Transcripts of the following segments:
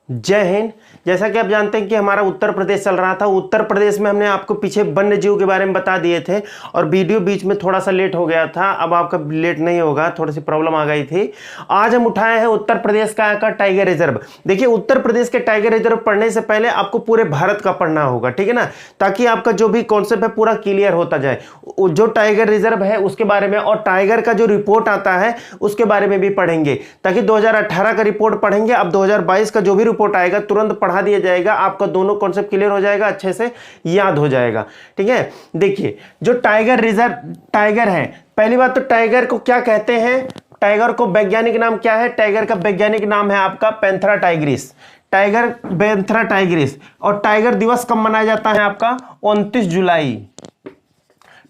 जय हिंद। जैसा कि आप जानते हैं कि हमारा उत्तर प्रदेश चल रहा था। उत्तर प्रदेश में हमने आपको पीछे वन्य जीव के बारे में बता दिए थे और वीडियो बीच में थोड़ा सा लेट हो गया था। अब आपका लेट नहीं होगा, थोड़ी सी प्रॉब्लम आ गई थी। आज हम उठाए हैं उत्तर प्रदेश का टाइगर रिजर्व। देखिए, उत्तर प्रदेश के टाइगर रिजर्व पढ़ने से पहले आपको पूरे भारत का पढ़ना होगा, ठीक है ना, ताकि आपका जो भी कॉन्सेप्ट है पूरा क्लियर होता जाए। जो टाइगर रिजर्व है उसके बारे में और टाइगर का जो रिपोर्ट आता है उसके बारे में भी पढ़ेंगे, ताकि 2018 का रिपोर्ट पढ़ेंगे, अब 2022 का जो भी रिपोर्ट आएगा तुरंत पढ़ा दिया जाएगा, आपका दोनों कॉन्सेप्ट क्लियर हो जाएगा, अच्छे से याद हो जाएगा। ठीक है, देखिए जो टाइगर रिजर्व टाइगर है, पहली बात तो टाइगर को क्या कहते हैं, टाइगर को वैज्ञानिक नाम क्या है? टाइगर का वैज्ञानिक नाम है आपका Panthera Tigris, tiger Panthera Tigris. और टाइगर दिवस कब मनाया जाता है आपका? 29 जुलाई।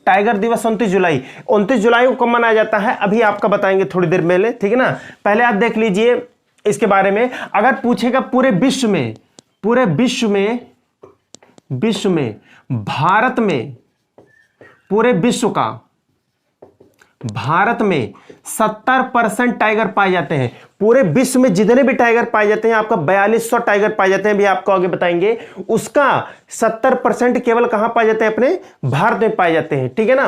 टाइगर दिवस 29 जुलाई। 29 जुलाई को कब मनाया जाता है अभी आपका बताएंगे थोड़ी देर पहले, ठीक है ना। पहले आप देख लीजिए इसके बारे में। अगर पूछेगा पूरे विश्व में भारत में, पूरे विश्व का भारत में 70% टाइगर पाए जाते हैं। पूरे विश्व में जितने भी टाइगर पाए जाते हैं, आपका 4200 टाइगर पाए जाते हैं, भी आपको आगे बताएंगे। उसका 70% केवल कहां पाए जाते हैं? अपने भारत में पाए जाते हैं, ठीक है ना,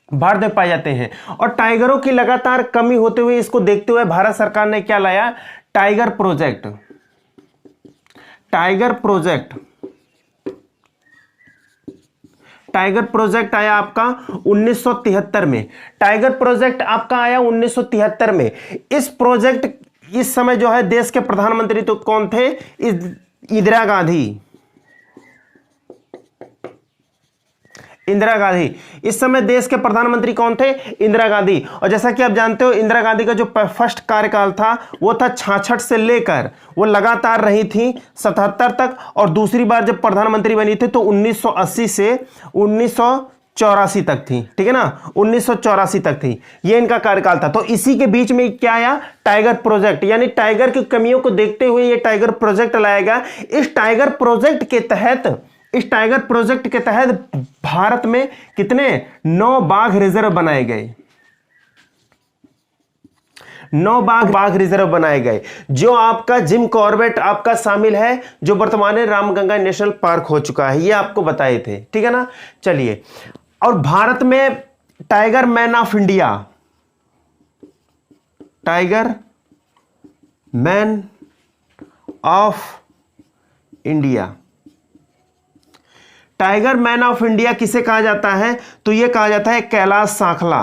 भारत में पाए जाते हैं। और टाइगरों की लगातार कमी होते हुए इसको देखते हुए भारत सरकार ने क्या लाया? Tiger project. टाइगर प्रोजेक्ट आया आपका 1973 में। टाइगर प्रोजेक्ट आपका आया 1973 में। इस प्रोजेक्ट इस समय जो है देश के प्रधानमंत्री तो कौन थे? इंदिरा गांधी। इस समय देश के प्रधानमंत्री कौन थे? इंदिरा गांधी। और जैसा कि आप जानते हो, इंदिरा गांधी का जो फर्स्ट कार्यकाल था वो था 66 से लेकर, वो लगातार रही थी 77 तक। और दूसरी बार जब प्रधानमंत्री बनी थी तो 1980 से 1984 तक थी, ठीक है ना, 1984 तक थी, ये इनका कार्यकाल था। तो इसी के बीच में क्या आया? टाइगर प्रोजेक्ट, यानी टाइगर की कमियों को देखते हुए ये टाइगर प्रोजेक्ट लाया गया। इस टाइगर प्रोजेक्ट के तहत भारत में कितने 9 बाघ रिजर्व बनाए गए। 9 बाघ रिजर्व बनाए गए, जो आपका जिम कॉर्बेट आपका शामिल है, जो वर्तमान में रामगंगा नेशनल पार्क हो चुका है, ये आपको बताए थे, ठीक है ना। चलिए, और भारत में tiger man of India, tiger man of India, tiger man of India किसे कहा जाता है? तो यह कहा जाता है कैलाश सांखला।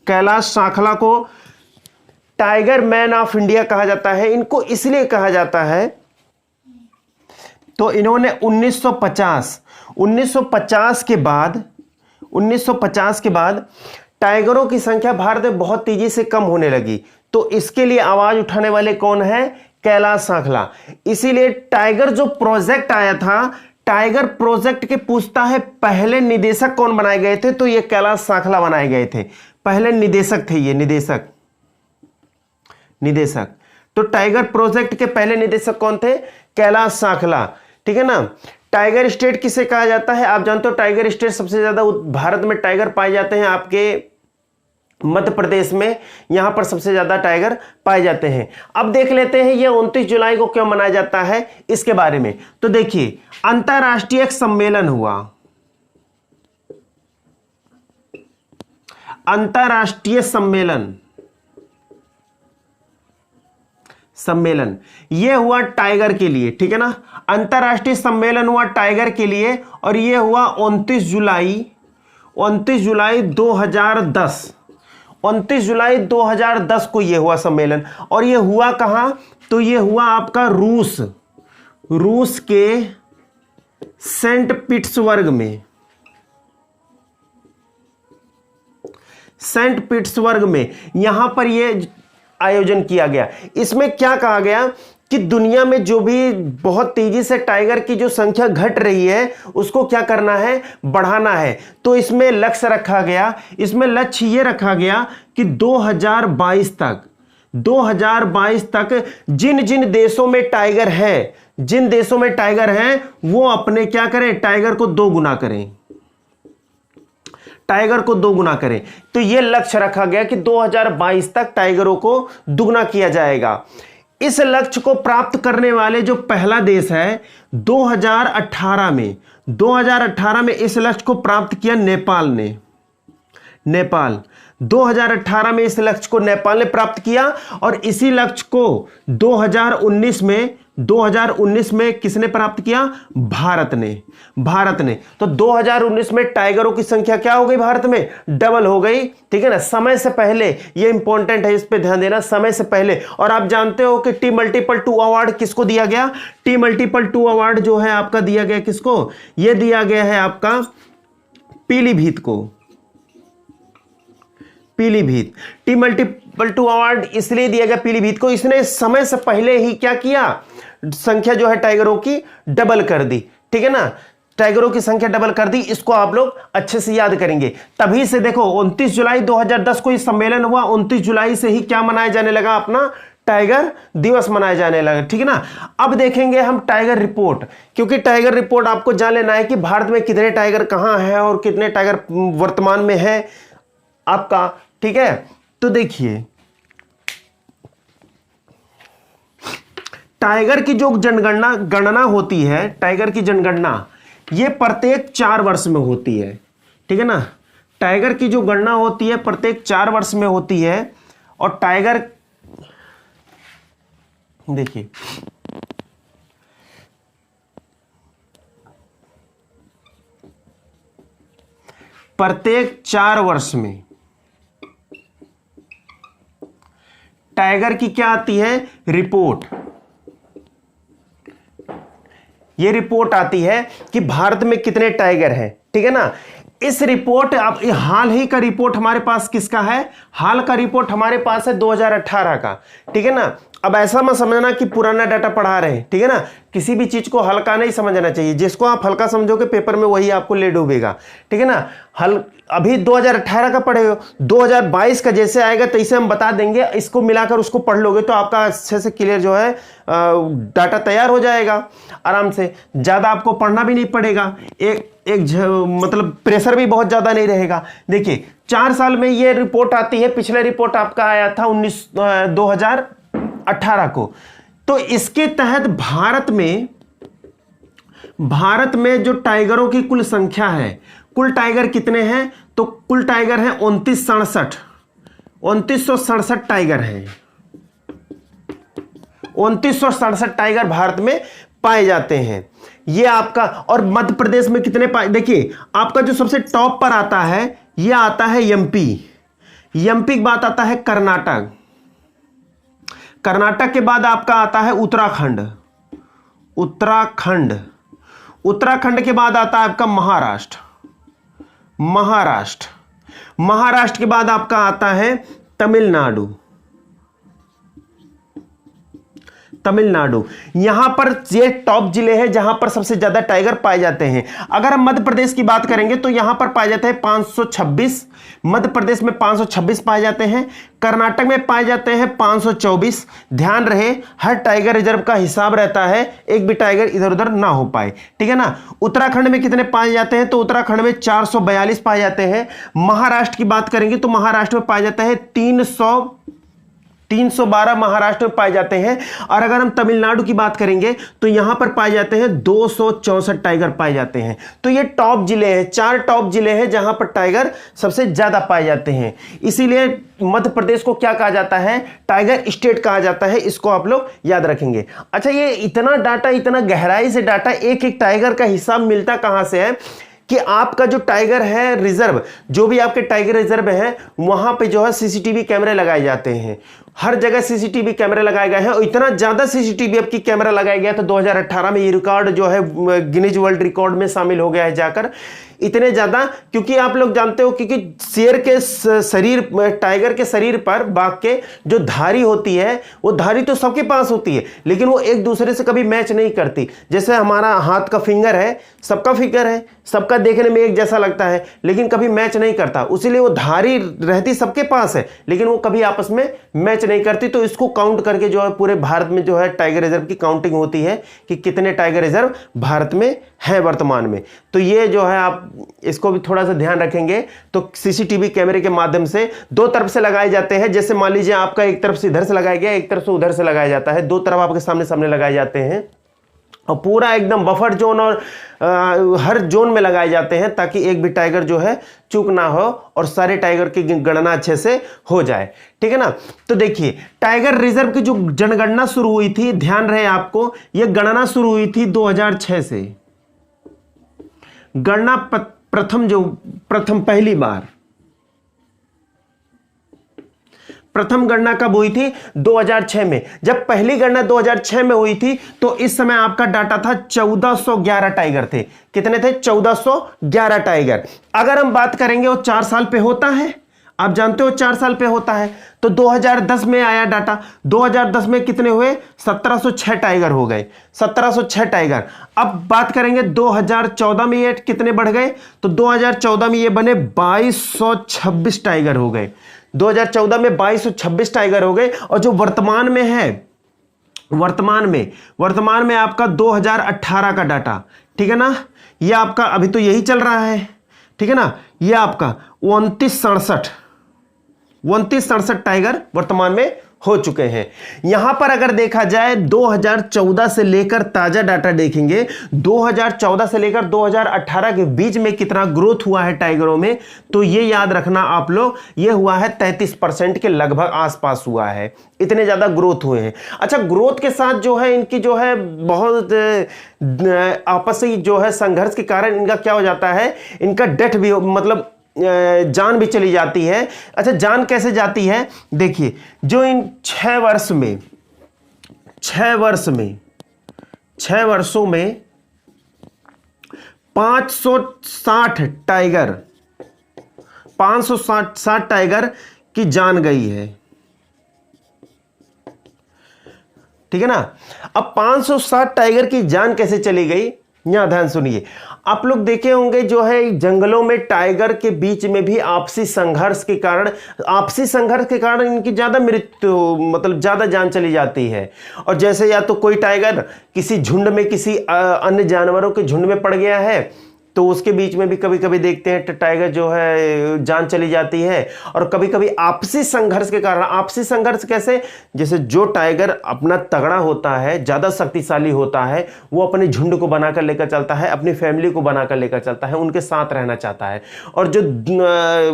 कैलाश सांखला को टाइगर मैन ऑफ इंडिया कहा जाता है। इनको इसलिए कहा जाता है तो इन्होंने 1950 के बाद टाइगरों की संख्या भारत में बहुत तेजी से कम होने लगी। तो इसके लिए आवाज उठाने वाले कौन है? कैलाश सांखला। इसीलिए टाइगर जो प्रोजेक्ट आया था, टाइगर प्रोजेक्ट के पूछता है पहले निदेशक कौन बनाए गए थे? तो ये कैलाश सांखला बनाए गए थे, पहले निदेशक थे ये, निदेशक। तो टाइगर प्रोजेक्ट के पहले निदेशक कौन थे? कैलाश सांखला, ठीक है ना। टाइगर स्टेट किसे कहा जाता है? आप जानते हो टाइगर स्टेट सबसे ज्यादा भारत में टाइगर पाए जाते हैं आपके मध्य प्रदेश में, यहां पर सबसे ज्यादा टाइगर पाए जाते हैं। अब देख लेते हैं ये 29 जुलाई को क्यों मनाया जाता है इसके बारे में। तो देखिए, अंतरराष्ट्रीय एक सम्मेलन हुआ, अंतरराष्ट्रीय सम्मेलन ये हुआ टाइगर के लिए, ठीक है ना। अंतरराष्ट्रीय सम्मेलन हुआ टाइगर के लिए और ये हुआ 29 जुलाई 2010। 29 जुलाई 2010 को ये हुआ सम्मेलन। और ये हुआ कहां? तो ये हुआ आपका रूस के सेंट पीटर्सबर्ग में, यहां पर ये आयोजन किया गया। इसमें क्या कहा गया कि दुनिया में जो भी बहुत तेजी से टाइगर की जो संख्या घट रही है उसको क्या करना है? बढ़ाना है। तो इसमें लक्ष्य ये रखा गया कि 2022 तक जिन देशों में टाइगर हैं वो अपने क्या करें? टाइगर को 2 गुना करें। टाइगर को दोगुना करें। तो ये लक्ष्य रखा गया कि 2022 तक टाइगरों को दुगना किया जाएगा। इस लक्ष्य को प्राप्त करने वाले जो पहला देश है 2018 में इस लक्ष्य को प्राप्त किया नेपाल ने। नेपाल 2018 में इस लक्ष्य को नेपाल ने प्राप्त किया और इसी लक्ष्य को 2019 में किसने प्राप्त किया? भारत ने। तो 2019 में टाइगरों की संख्या क्या हो गई? भारत में डबल हो गई। ठीक है ना, समय से पहले। ये इंपॉर्टेंट है, इस पे ध्यान देना, समय से पहले। और आप जानते हो कि T+2 अवार्ड किसको दिया गया? T+2 अवार्ड जो है आपका दिया गया किसको? यह दिया गया है आपका पीलीभीत को। पीलीभीत T+2 अवार्ड इसलिए दिया गया पीलीभीत को, इसने समय से पहले ही क्या किया? संख्या जो है टाइगरों की डबल कर दी। ठीक है ना, टाइगरों की संख्या डबल कर दी। इसको आप लोग अच्छे से याद करेंगे। तभी से देखो 29 जुलाई 2010 को ये सम्मेलन हुआ। 29 जुलाई से ही क्या मनाया जाने लगा? अपना टाइगर दिवस मनाया जाने लगा। ठीक है ना। अब देखेंगे हम टाइगर रिपोर्ट, क्योंकि टाइगर रिपोर्ट आपको जान लेना है कि भारत में कितने टाइगर कहां है और कितने टाइगर वर्तमान में है आपका। ठीक है, तो देखिए टाइगर की जो गणना होती है, टाइगर की जनगणना ये प्रत्येक 4 वर्ष में होती है। ठीक है ना, टाइगर की जो गणना होती है प्रत्येक 4 वर्ष में होती है। और टाइगर देखिए प्रत्येक 4 वर्ष में टाइगर की क्या आती है? रिपोर्ट। ये रिपोर्ट आती है कि भारत में कितने टाइगर हैं। ठीक है ना। इस रिपोर्ट अब हाल ही का रिपोर्ट हमारे पास किसका है? हाल का रिपोर्ट हमारे पास है 2018 का। ठीक है ना। अब ऐसा मत समझना कि पुराना डाटा पढ़ा रहे हैं। ठीक है ना, किसी भी चीज को हल्का नहीं समझना चाहिए। जिसको आप हल्का समझोगे पेपर में वही आपको ले डूबेगा। ठीक है ना। अभी 2018 का पढ़े हो, 2022 का जैसे आएगा तैसे हम बता देंगे। इसको मिलाकर उसको पढ़ लोगे तो आपका अच्छे से क्लियर जो है डाटा तैयार हो जाएगा आराम से। ज्यादा आपको पढ़ना भी नहीं पड़ेगा, मतलब प्रेशर भी बहुत ज्यादा नहीं रहेगा। देखिए 4 साल में ये रिपोर्ट आती है। पिछला रिपोर्ट आपका आया था 2018 को। तो इसके तहत भारत में जो टाइगरों की कुल संख्या है, कुल टाइगर कितने हैं? तो कुल टाइगर हैं 2967 टाइगर हैं। 2967 टाइगर भारत में पाए जाते हैं। ये आपका, और मध्य प्रदेश में कितने पाए? देखिए आपका जो सबसे टॉप पर आता है ये आता है एमपी के बाद आता है कर्नाटक के बाद आपका आता है उत्तराखंड के बाद आता है आपका महाराष्ट्र के बाद आपका आता है तमिलनाडु। यहां पर ये टॉप जिले हैं जहां पर सबसे ज्यादा टाइगर पाए जाते हैं। अगर हम मध्य प्रदेश की बात करेंगे तो यहां पर पाए जाते हैं 526, मध्य प्रदेश में 526 पाए जाते हैं। कर्नाटक में पाए जाते हैं 524। ध्यान रहे हर टाइगर रिजर्व का हिसाब रहता है, एक भी टाइगर इधर उधर ना हो पाए। ठीक है ना। उत्तराखंड में कितने पाए जाते हैं? तो उत्तराखंड में 442 पाए जाते हैं। महाराष्ट्र की बात करेंगे तो महाराष्ट्र में पाए जाता है 312 महाराष्ट्र में पाए जाते हैं। और अगर हम तमिलनाडु की बात करेंगे तो यहां पर पाए जाते हैं 264 टाइगर पाए जाते हैं। तो ये टॉप जिले हैं, 4 टॉप जिले हैं जहां पर टाइगर सबसे ज्यादा पाए जाते हैं। इसीलिए मध्य प्रदेश को क्या कहा जाता है? टाइगर स्टेट कहा जाता है। इसको आप लोग याद रखेंगे। अच्छा, ये इतना डाटा, इतना गहराई से डाटा, एक एक टाइगर का हिसाब मिलता कहां से है कि आपका जो टाइगर है रिजर्व, जो भी आपके टाइगर रिजर्व है वहां पे जो है सीसीटीवी कैमरे लगाए जाते हैं। हर जगह सीसीटीवी कैमरे लगाए गए हैं। और इतना ज्यादा सीसीटीवी अब की कैमरा लगाया गया तो 2018 में ये रिकॉर्ड जो है गिनीज वर्ल्ड रिकॉर्ड में शामिल हो गया है जाकर। इतने ज्यादा, क्योंकि आप लोग जानते हो क्योंकि शेर के शरीर, टाइगर के शरीर पर बाघ के जो धारी होती है वो धारी तो सबके पास होती है, लेकिन वो एक दूसरे से कभी मैच नहीं करती। जैसे हमारा हाथ का फिंगर है, सबका फिंगर है, सबका देखने में एक जैसा लगता है, लेकिन कभी मैच नहीं करता। उसीलिए वो धारी रहती सबके पास है, लेकिन वो कभी आपस में मैच मैच नहीं करती, तो इसको काउंट करके जो है पूरे भारत में जो है टाइगर रिजर्व की काउंटिंग होती है कि कितने टाइगर रिजर्व भारत में है वर्तमान में। तो ये जो है आप इसको भी थोड़ा सा ध्यान रखेंगे। तो सीसीटीवी कैमरे के माध्यम से दो तरफ से लगाए जाते हैं। जैसे मान लीजिए आपका एक तरफ से इधर से लगाया गया, एक तरफ से उधर से लगाया जाता है, दो तरफ आपके सामने सामने लगाए जाते हैं और पूरा एकदम बफर जोन और हर जोन में लगाए जाते हैं ताकि एक भी टाइगर जो है चूक ना हो और सारे टाइगर की गणना अच्छे से हो जाए। ठीक है ना। तो देखिए टाइगर रिजर्व की जो जनगणना शुरू हुई थी, ध्यान रहे आपको, यह गणना शुरू हुई थी 2006 से। गणना प्रथम गणना कब हुई थी? 2006 में। जब पहली गणना 2006 में हुई थी तो इस समय आपका डाटा था 1411 टाइगर थे। कितने थे? 1411 टाइगर। अगर हम बात करेंगे वो 4 साल पे होता है, आप जानते हो 4 साल पे होता है, तो 2010 में आया डाटा। 2010 में कितने हुए? 1706 टाइगर हो गए, 1706 टाइगर। अब बात करेंगे 2014 में ये कितने बढ़ गए? तो 2014 में ये बने 2226 टाइगर हो गए। 2014 में 2226 टाइगर हो गए। और जो वर्तमान में है, वर्तमान में आपका 2018 का डाटा, ठीक है ना, ये आपका अभी तो यही चल रहा है, ठीक है ना, ये आपका 2967 टाइगर वर्तमान में हो चुके हैं। यहां पर अगर देखा जाए 2014 से लेकर ताजा डाटा देखेंगे, 2014 से लेकर 2018 के बीच में कितना ग्रोथ हुआ है टाइगरों में, तो ये याद रखना आप लोग, ये हुआ है 33% के लगभग आसपास हुआ है। इतने ज्यादा ग्रोथ हुए हैं। अच्छा, ग्रोथ के साथ जो है इनकी जो है बहुत आपसी जो है संघर्ष के कारण इनका क्या हो जाता है, इनका डेथ भी मतलब जान भी चली जाती है। अच्छा, जान कैसे जाती है? देखिए, जो इन 6 वर्षों में 560 टाइगर की जान गई है, ठीक है ना। अब 560 टाइगर की जान कैसे चली गई, यहां ध्यान सुनिए। आप लोग देखे होंगे जो है जंगलों में टाइगर के बीच में भी आपसी संघर्ष के कारण इनकी ज्यादा मृत्यु मतलब ज्यादा जान चली जाती है। और जैसे या तो कोई टाइगर किसी झुंड में किसी अन्य जानवरों के झुंड में पड़ गया है, तो उसके बीच में भी कभी कभी देखते हैं टाइगर जो है जान चली जाती है। और कभी कभी आपसी संघर्ष के कारण, आपसी संघर्ष कैसे? जैसे जो टाइगर अपना तगड़ा होता है, ज्यादा शक्तिशाली होता है, वो अपने झुंड को बनाकर लेकर चलता है, अपनी फैमिली को बनाकर लेकर चलता है, उनके साथ रहना चाहता है। और जो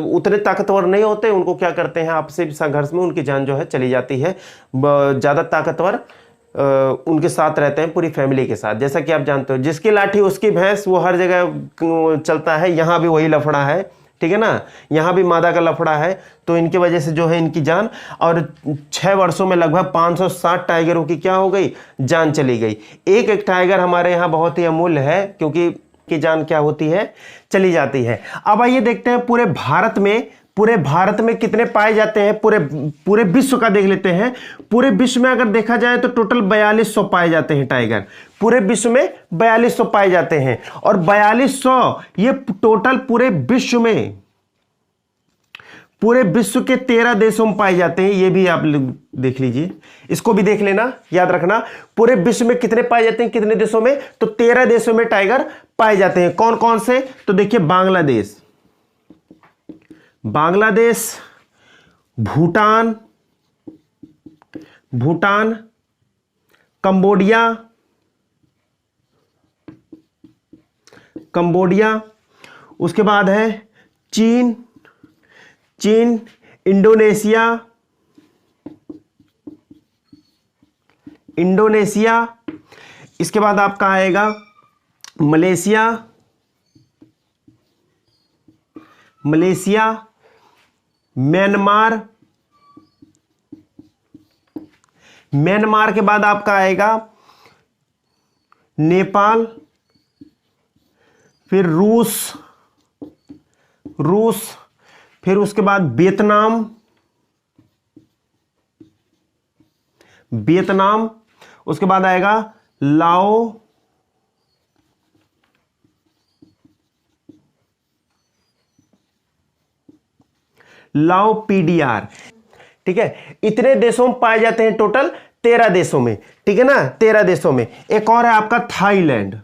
उतने ताकतवर नहीं होते, उनको क्या करते हैं, आपसी संघर्ष में उनकी जान जो है चली जाती है। ज्यादा ताकतवर उनके साथ रहते हैं पूरी फैमिली के साथ। जैसा कि आप जानते हो, जिसकी लाठी उसकी भैंस, वो हर जगह चलता है। यहां भी वही लफड़ा है, ठीक है ना, यहां भी मादा का लफड़ा है। तो इनकी वजह से जो है इनकी जान, और 6 वर्षों में लगभग 560 टाइगरों की क्या हो गई, जान चली गई। एक एक टाइगर हमारे यहाँ बहुत ही अमूल्य है, क्योंकि की जान क्या होती है, चली जाती है। अब आइए देखते हैं पूरे भारत में कितने पाए जाते हैं, पूरे विश्व का देख लेते हैं। पूरे विश्व में अगर देखा जाए तो टोटल 4200 पाए जाते हैं टाइगर। पूरे विश्व में 4200 पाए जाते हैं। और 4200 ये टोटल पूरे विश्व के 13 देशों में पाए जाते हैं। ये भी आप देख लीजिए, इसको भी देख लेना, याद रखना। पूरे विश्व में कितने पाए जाते हैं, कितने देशों में? तो 13 देशों में टाइगर पाए जाते हैं। कौन कौन से? तो देखिए, बांग्लादेश, भूटान, कंबोडिया, उसके बाद है चीन, इंडोनेशिया, इसके बाद आपका आएगा मलेशिया, म्यांमार के बाद आपका आएगा नेपाल, फिर रूस, फिर उसके बाद वियतनाम, उसके बाद आएगा लाओ पीडीआर। ठीक है, इतने देशों में पाए जाते हैं, टोटल 13 देशों में, ठीक है ना, 13 देशों में। एक और है आपका थाईलैंड,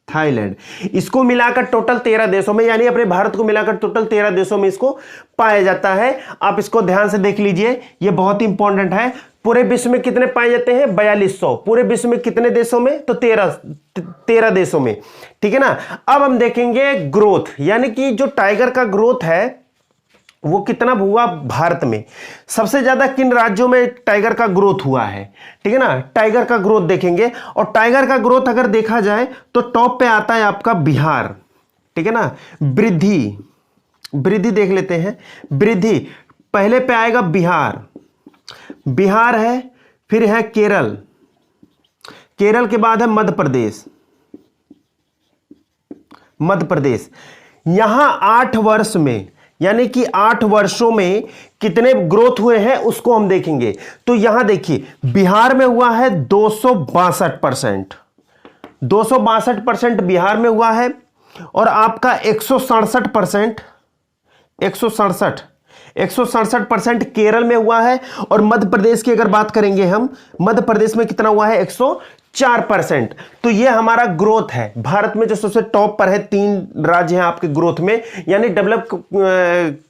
थाईलैंड, इसको मिलाकर टोटल 13 देशों में, यानी अपने भारत को मिलाकर टोटल 13 देशों में इसको पाया जाता है। आप इसको ध्यान से देख लीजिए, ये बहुत इंपॉर्टेंट है। पूरे विश्व में कितने पाए जाते हैं? 4200। पूरे विश्व में कितने देशों में? तो 13 देशों में, ठीक है ना। अब हम देखेंगे ग्रोथ, यानी कि जो टाइगर का ग्रोथ है वो कितना हुआ भारत में, सबसे ज्यादा किन राज्यों में टाइगर का ग्रोथ हुआ है, ठीक है ना। टाइगर का ग्रोथ देखेंगे, और टाइगर का ग्रोथ अगर देखा जाए तो टॉप पे आता है आपका बिहार, ठीक है ना। वृद्धि, वृद्धि देख लेते हैं, वृद्धि पहले पे आएगा बिहार, बिहार है, फिर है केरल, केरल के बाद है मध्य प्रदेश, मध्य प्रदेश। यहां 8 वर्ष में, यानी कि 8 वर्षों में कितने ग्रोथ हुए हैं उसको हम देखेंगे। तो यहां देखिए, बिहार में हुआ है 262%, 262% बिहार में हुआ है, और आपका 167%, 167% केरल में हुआ है, और मध्य प्रदेश की अगर बात करेंगे हम, मध्य प्रदेश में कितना हुआ है? 104%। तो ये हमारा ग्रोथ है। भारत में जो सबसे टॉप पर है 3 राज्य हैं आपके ग्रोथ में, यानी डेवलप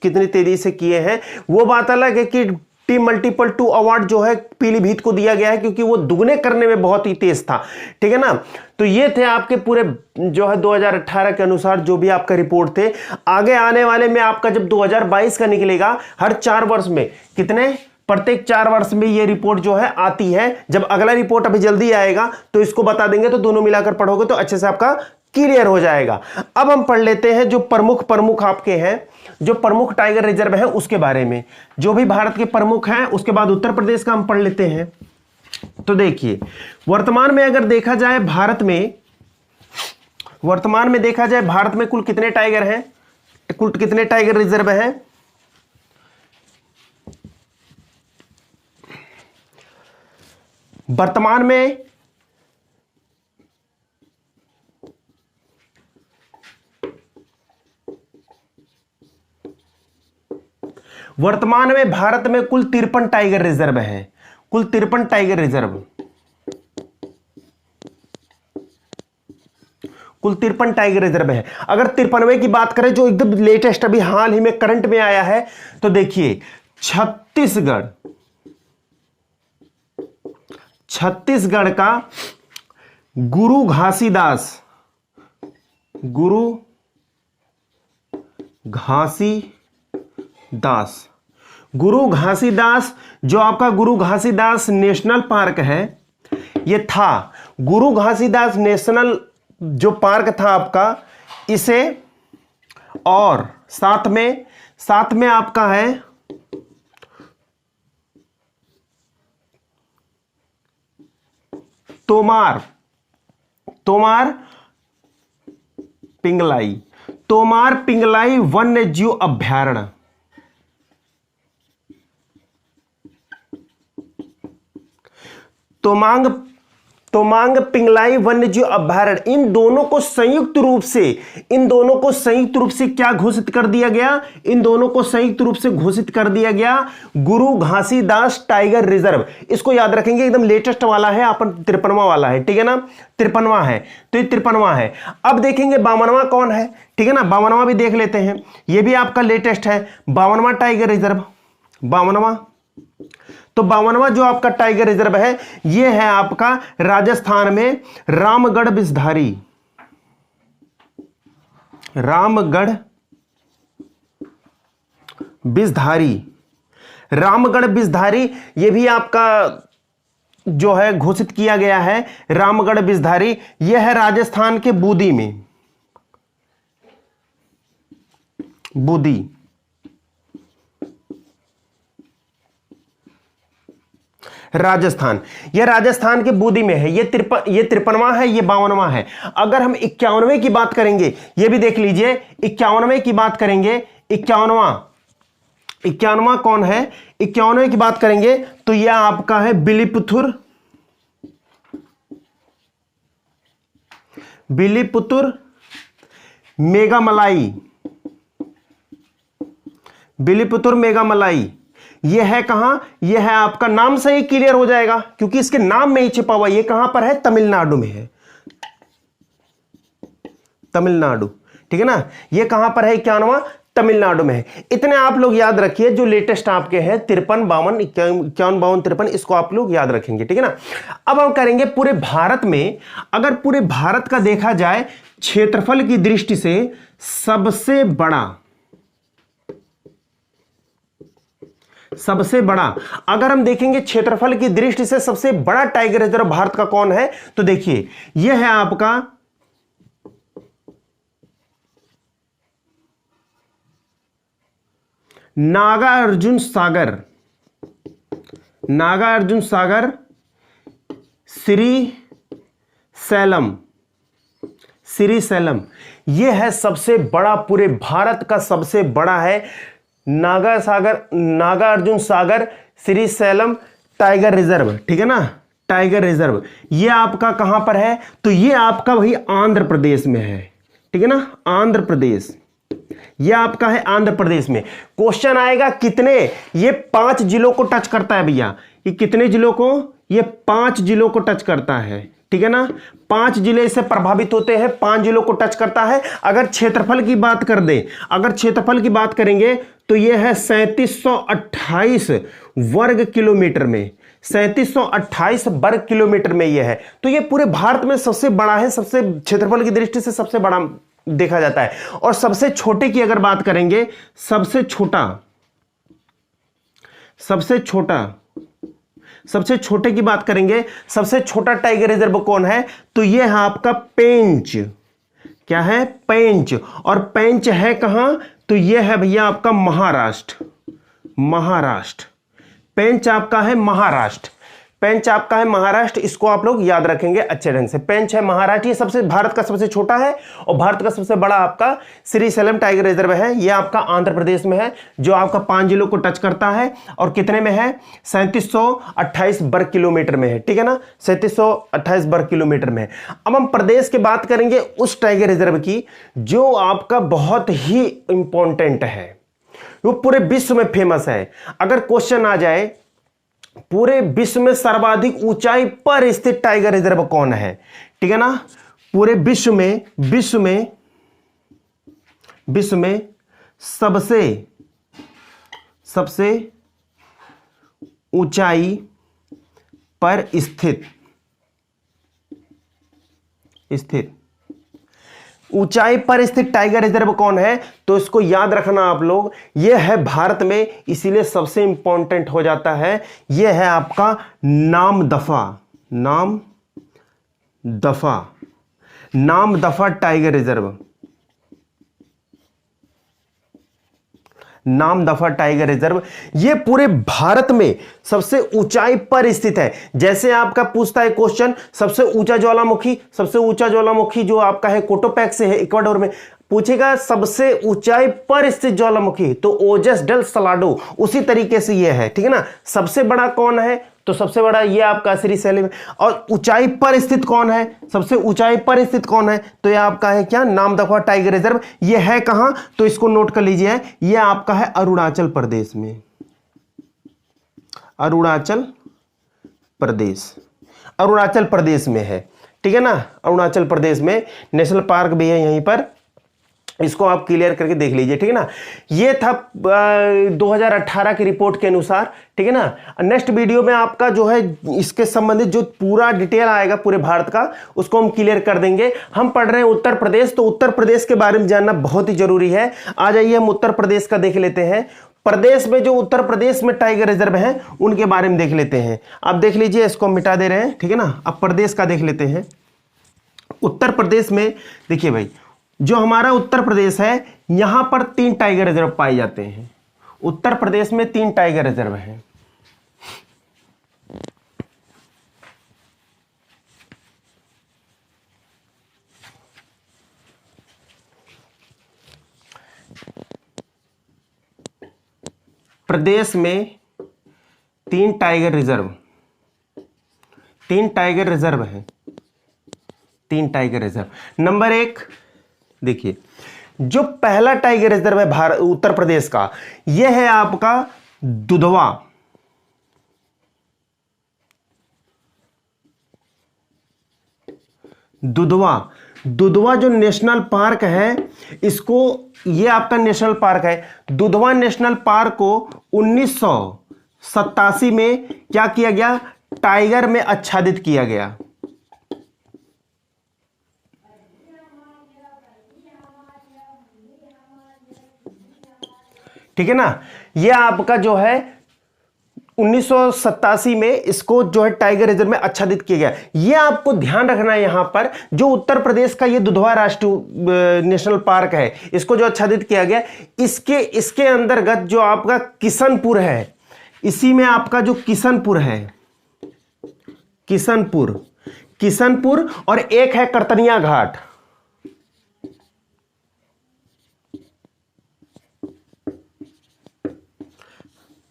कितनी तेजी से किए हैं। वो बात अलग है कि टीम मल्टीपल 2 अवार्ड जो है पीलीभीत को दिया गया है, क्योंकि वो दुगने करने में बहुत ही तेज था, ठीक है ना। तो ये थे आपके पूरे जो है 2018 के अनुसार जो भी आपका रिपोर्ट थे। आगे आने वाले में आपका जब 2022 का निकलेगा, हर 4 वर्ष में कितने, प्रत्येक 4 वर्ष में ये रिपोर्ट जो है आती है। जब अगला रिपोर्ट अभी जल्दी आएगा तो इसको बता देंगे, तो दोनों मिलाकर पढ़ोगे तो अच्छे से आपका क्लियर हो जाएगा। अब हम पढ़ लेते हैं जो प्रमुख आपके हैं, जो प्रमुख टाइगर रिजर्व है उसके बारे में, जो भी भारत के प्रमुख हैं। उसके बाद उत्तर प्रदेश का हम पढ़ लेते हैं। तो देखिए, वर्तमान में अगर देखा जाए भारत में, वर्तमान में देखा जाए भारत में कुल कितने टाइगर हैं, कुल कितने टाइगर रिजर्व हैं? वर्तमान में भारत में कुल 53 टाइगर रिजर्व है, कुल 53 टाइगर रिजर्व, कुल 53 टाइगर रिजर्व है। अगर 53वें की बात करें जो एकदम लेटेस्ट अभी हाल ही में करंट में आया है, तो देखिए छत्तीसगढ़ का गुरु घासीदास, गुरु घासीदास जो आपका गुरु घासीदास नेशनल पार्क है, ये था गुरु घासीदास नेशनल जो पार्क था आपका, इसे, और साथ में आपका है तोमार पिंगलाई वन्य जीव अभयारण्य, तोमांग पिंगलाई वन्यजीव अभयारण्य। इन दोनों को संयुक्त रूप से क्या घोषित कर दिया गया? इन दोनों को संयुक्त रूप से घोषित कर दिया गया गुरु घासीदास टाइगर रिजर्व। इसको याद रखेंगे, एकदम लेटेस्ट वाला है, अपन 53वां वाला है, ठीक है ना, 53वां है, तो ये 53वां है। अब देखेंगे 52वां कौन है, ठीक है ना, 52वां भी देख लेते हैं, ये भी आपका लेटेस्ट है, 52वां टाइगर रिजर्व, 52वां। तो 52वां जो आपका टाइगर रिजर्व है, ये है आपका राजस्थान में रामगढ़ बिसधारी, ये भी आपका जो है घोषित किया गया है, रामगढ़ बिसधारी। ये है राजस्थान के बूंदी में, राजस्थान, ये राजस्थान के बूंदी में है। ये 53वां है, ये 52वां है। अगर हम 51वें की बात करेंगे, ये भी देख लीजिए, 51वें की बात करेंगे, 51वां कौन है? 51वें की बात करेंगे तो यह आपका है बिलीपुतुर मेघामलाई, बिलिपुतुर मेघामलाई, ये है कहां, ये है आपका, नाम से ही क्लियर हो जाएगा क्योंकि इसके नाम में ही छिपा हुआ, ये कहां पर है, तमिलनाडु में है, तमिलनाडु, ठीक है ना। ये कहां पर है, 91वां, तमिलनाडु में है। इतने आप लोग याद रखिए, जो लेटेस्ट आपके हैं 53, 52, 51, 52, 53, इसको आप लोग याद रखेंगे, ठीक है ना। अब हम करेंगे पूरे भारत में, अगर पूरे भारत का देखा जाए क्षेत्रफल की दृष्टि से सबसे बड़ा अगर हम देखेंगे क्षेत्रफल की दृष्टि से सबसे बड़ा टाइगर रिजर्व भारत का कौन है, तो देखिए यह है आपका नागार्जुन सागर श्री सैलम, यह है सबसे बड़ा, पूरे भारत का सबसे बड़ा है Nagarjuna Sagar Shri slam tiger reserve, ठीक है ना, टाइगर रिजर्व। यह आपका कहां पर है, तो यह आपका वही आंध्र प्रदेश में है, ठीक है ना, आंध्र प्रदेश, यह आपका है आंध्र प्रदेश में। क्वेश्चन आएगा कितने, ये 5 जिलों को टच करता है भैया, ये कितने जिलों को, ये 5 जिलों को टच करता है, ठीक है ना, 5 जिले इससे प्रभावित होते हैं, 5 जिलों को टच करता है। अगर क्षेत्रफल की बात कर दें, अगर क्षेत्रफल की बात करेंगे तो यह है 3728 वर्ग किलोमीटर में, 3728 वर्ग किलोमीटर में यह है। तो यह पूरे भारत में सबसे बड़ा है, सबसे क्षेत्रफल की दृष्टि से सबसे बड़ा देखा जाता है। और सबसे छोटे की अगर बात करेंगे, सबसे छोटे की बात करेंगे, सबसे छोटा टाइगर रिजर्व कौन है, तो यह है आपका पेंच, क्या है, पेंच। और पेंच है कहां, तो यह है भैया आपका महाराष्ट्र, पेंच आपका है महाराष्ट्र, इसको आप लोग याद रखेंगे अच्छे ढंग से। पेंच है महाराष्ट्र, ये सबसे भारत का सबसे छोटा है और भारत का सबसे बड़ा आपका श्री सैलम टाइगर रिजर्व है। ये आपका आंध्र प्रदेश में है, जो आपका 5 जिलों को टच करता है और कितने में है, 3728 वर्ग किलोमीटर में है, ठीक है ना, 3728 वर्ग किलोमीटर में है। अब हम प्रदेश की बात करेंगे उस टाइगर रिजर्व की जो आपका बहुत ही इंपॉर्टेंट है, वो पूरे विश्व में फेमस है। अगर क्वेश्चन आ जाए पूरे विश्व में सर्वाधिक ऊंचाई पर स्थित टाइगर रिजर्व कौन है, ठीक है ना, पूरे विश्व में सबसे ऊंचाई पर स्थित ऊंचाई पर स्थित टाइगर रिजर्व कौन है, तो इसको याद रखना आप लोग, यह है भारत में, इसीलिए सबसे इंपॉर्टेंट हो जाता है। यह है आपका Namdapha tiger reserve, Namdapha tiger reserve. यह पूरे भारत में सबसे ऊंचाई पर स्थित है। जैसे आपका पूछता है क्वेश्चन, सबसे ऊंचा ज्वालामुखी जो आपका है कोटोपैक्स से है, इक्वाडोर में, पूछेगा सबसे ऊंचाई पर स्थित ज्वालामुखी, तो ओजस डेल सलाडो, उसी तरीके से यह है, ठीक है ना। सबसे बड़ा कौन है, तो सबसे बड़ा ये आपका श्री सैलम। और ऊंचाई पर स्थित कौन है, सबसे ऊंचाई पर स्थित कौन है, तो ये आपका है क्या, नामदफा टाइगर रिजर्व। ये है कहां, तो इसको नोट कर लीजिए, ये आपका है अरुणाचल प्रदेश में, अरुणाचल प्रदेश में है, ठीक है ना, अरुणाचल प्रदेश में। नेशनल पार्क भी है यहीं पर, इसको आप क्लियर करके देख लीजिए, ठीक है ना। ये था 2018 की रिपोर्ट के अनुसार, ठीक है ना। नेक्स्ट वीडियो में आपका जो है इसके संबंधित जो पूरा डिटेल आएगा पूरे भारत का, उसको हम क्लियर कर देंगे। हम पढ़ रहे हैं उत्तर प्रदेश, तो उत्तर प्रदेश के बारे में जानना बहुत ही जरूरी है। आ जाइए हम उत्तर प्रदेश का देख लेते हैं। प्रदेश में जो उत्तर प्रदेश में टाइगर रिजर्व है उनके बारे में देख लेते हैं। आप देख लीजिए, इसको हम मिटा दे रहे हैं, ठीक है ना। अब प्रदेश का देख लेते हैं। उत्तर प्रदेश में देखिए भाई, जो हमारा उत्तर प्रदेश है, यहां पर 3 टाइगर रिजर्व पाए जाते हैं। उत्तर प्रदेश में 3 टाइगर रिजर्व हैं। प्रदेश में 3 टाइगर रिजर्व हैं। 3 टाइगर रिजर्व। नंबर 1 देखिए, जो पहला टाइगर रिजर्व है भारत उत्तर प्रदेश का, यह है आपका दुधवा। दुधवा, दुधवा जो नेशनल पार्क है, इसको, ये आपका नेशनल पार्क है। दुधवा नेशनल पार्क को 1987 में क्या किया गया, टाइगर में आच्छादित किया गया। ठीक है ना, ये आपका जो है 1987 में इसको जो है टाइगर रिजर्व में आच्छादित किया गया। ये आपको ध्यान रखना है यहां पर, जो उत्तर प्रदेश का ये दुधवा राष्ट्रीय नेशनल पार्क है, इसको जो आच्छादित किया गया, इसके अंतर्गत जो आपका किशनपुर है, इसी में आपका जो किशनपुर है, किशनपुर और एक है करतनिया घाट।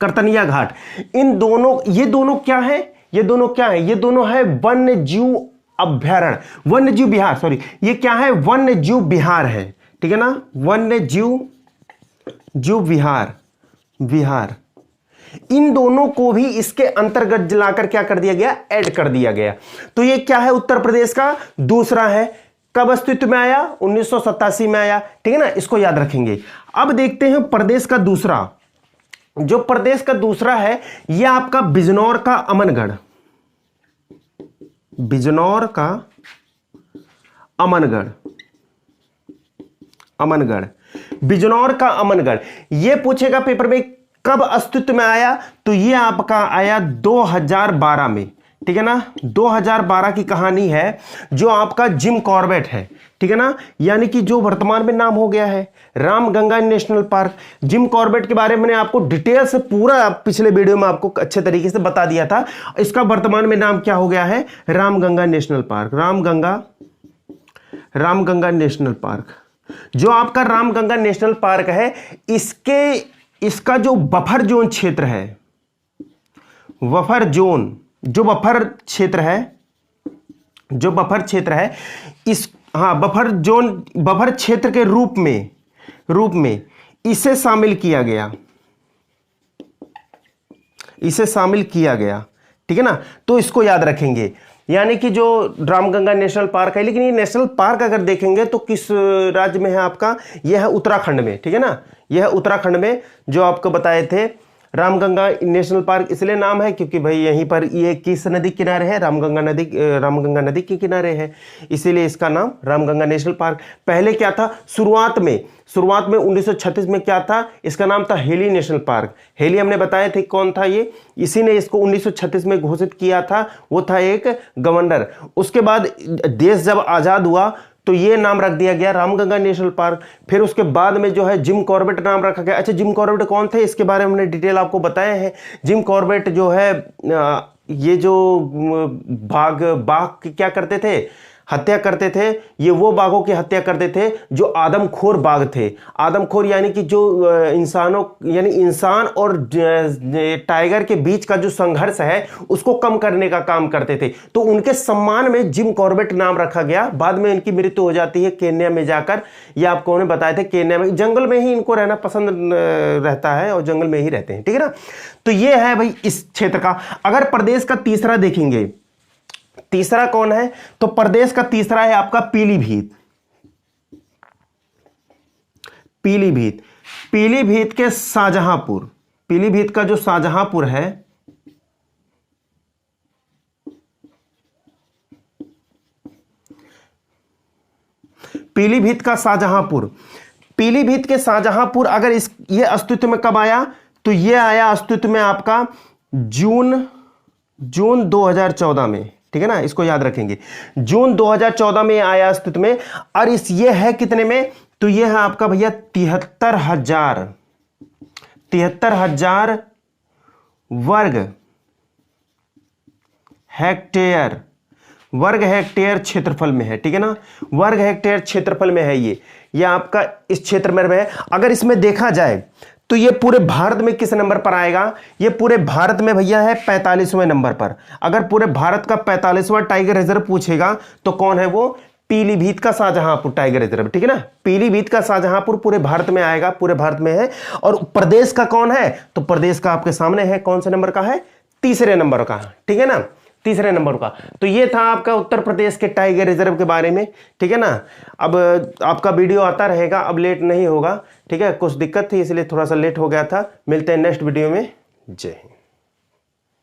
करतनिया घाट, इन दोनों, ये दोनों क्या है, ये दोनों है वन्य जीव अभ्यारण्य, वन्य जीव विहार, सॉरी, ये क्या है, वन्य जीव विहार है। ठीक है ना, वन्य जीव विहार। इन दोनों को भी इसके अंतर्गत जलाकर क्या कर दिया गया, ऐड कर दिया गया। तो ये क्या है, उत्तर प्रदेश का दूसरा है। कब अस्तित्व में आया, 1987 में आया। ठीक है ना, इसको याद रखेंगे। अब देखते हैं प्रदेश का दूसरा, जो प्रदेश का दूसरा है, यह आपका बिजनौर का अमनगढ़। बिजनौर का अमनगढ़, यह पूछेगा पेपर में कब अस्तित्व में आया, तो यह आपका आया 2012 में। ठीक है ना, 2012 की कहानी है, जो आपका जिम कॉर्बेट है। ठीक है ना, यानी कि जो वर्तमान में नाम हो गया है Ramganga national park. Jim Corbett के बारे में मैंने आपको डिटेल से पूरा पिछले वीडियो में आपको अच्छे तरीके से बता दिया था। इसका वर्तमान में नाम क्या हो गया है, Ramganga national park. Ramganga national park, जो आपका रामगंगा नेशनल पार्क है, इसका जो बफर जोन क्षेत्र है, जो बफर क्षेत्र है इस, हाँ, बफर क्षेत्र के रूप में इसे शामिल किया गया। ठीक है ना, तो इसको याद रखेंगे। यानी कि जो रामगंगा नेशनल पार्क है, लेकिन ये नेशनल पार्क अगर देखेंगे तो किस राज्य में है आपका, यह है उत्तराखंड में। ठीक है ना, यह है उत्तराखंड में, जो आपको बताए थे। रामगंगा नेशनल पार्क इसलिए नाम है क्योंकि भाई यहीं पर ये किस नदी के किनारे है, रामगंगा नदी के किनारे है, इसीलिए इसका नाम रामगंगा नेशनल पार्क। पहले क्या था, शुरुआत में 1936 में क्या था, इसका नाम था हेली नेशनल पार्क। हेली हमने बताए थे कौन था, ये इसी ने इसको 1936 में घोषित किया था, वो था एक गवर्नर। उसके बाद देश जब आजाद हुआ तो ये नाम रख दिया गया रामगंगा नेशनल पार्क। फिर उसके बाद में जो है जिम कॉर्बेट नाम रखा गया। अच्छा, जिम कॉर्बेट कौन थे, इसके बारे में हमने डिटेल आपको बताए हैं। जिम कॉर्बेट जो है, ये जो बाघ क्या करते थे, हत्या करते थे, ये वो बाघों की हत्या करते थे जो आदमखोर बाघ थे। आदमखोर यानी कि जो इंसान और टाइगर के बीच का जो संघर्ष है उसको कम करने का काम करते थे। तो उनके सम्मान में जिम कॉर्बेट नाम रखा गया। बाद में इनकी मृत्यु हो जाती है केन्या में जाकर। ये आपको उन्हें बताए थे, केन्या में जंगल में ही इनको रहना पसंद रहता है और जंगल में ही रहते हैं। ठीक है ना, तो ये है भाई इस क्षेत्र का। अगर प्रदेश का तीसरा देखेंगे, तीसरा कौन है, तो प्रदेश का तीसरा है आपका पीलीभीत। पीलीभीत के शाहजहांपुर, पीलीभीत का जो शाहजहांपुर है, पीलीभीत के शाहजहांपुर अगर ये अस्तित्व में कब आया, तो ये आया अस्तित्व में आपका जून 2014 में। ठीक है ना, इसको याद रखेंगे, जून 2014 में आया अस्तित्व में। और ये है कितने में, तो ये है आपका भैया 73,000 वर्ग हेक्टेयर क्षेत्रफल में है। ठीक है ना, वर्ग हेक्टेयर क्षेत्रफल में है ये आपका इस क्षेत्र में है। अगर इसमें देखा जाए तो ये पूरे भारत में किस नंबर पर आएगा, ये पूरे भारत में भैया है 45वें नंबर पर। अगर पूरे भारत का 45वां टाइगर रिजर्व पूछेगा तो कौन है वो, पीलीभीत का शाहजहांपुर टाइगर रिजर्व, ठीक है ना। पीलीभीत का शाहजहांपुर पूरे भारत में आएगा, पूरे भारत में है। और प्रदेश का कौन है, तो प्रदेश का आपके सामने है, कौन से नंबर का है, तीसरे नंबर का, ठीक है ना, तीसरे नंबर का। तो ये था आपका उत्तर प्रदेश के टाइगर रिजर्व के बारे में, ठीक है ना। अब आपका वीडियो आता रहेगा, अब लेट नहीं होगा, ठीक है। कुछ दिक्कत थी इसलिए थोड़ा सा लेट हो गया था। मिलते हैं नेक्स्ट वीडियो में। जय हिंद।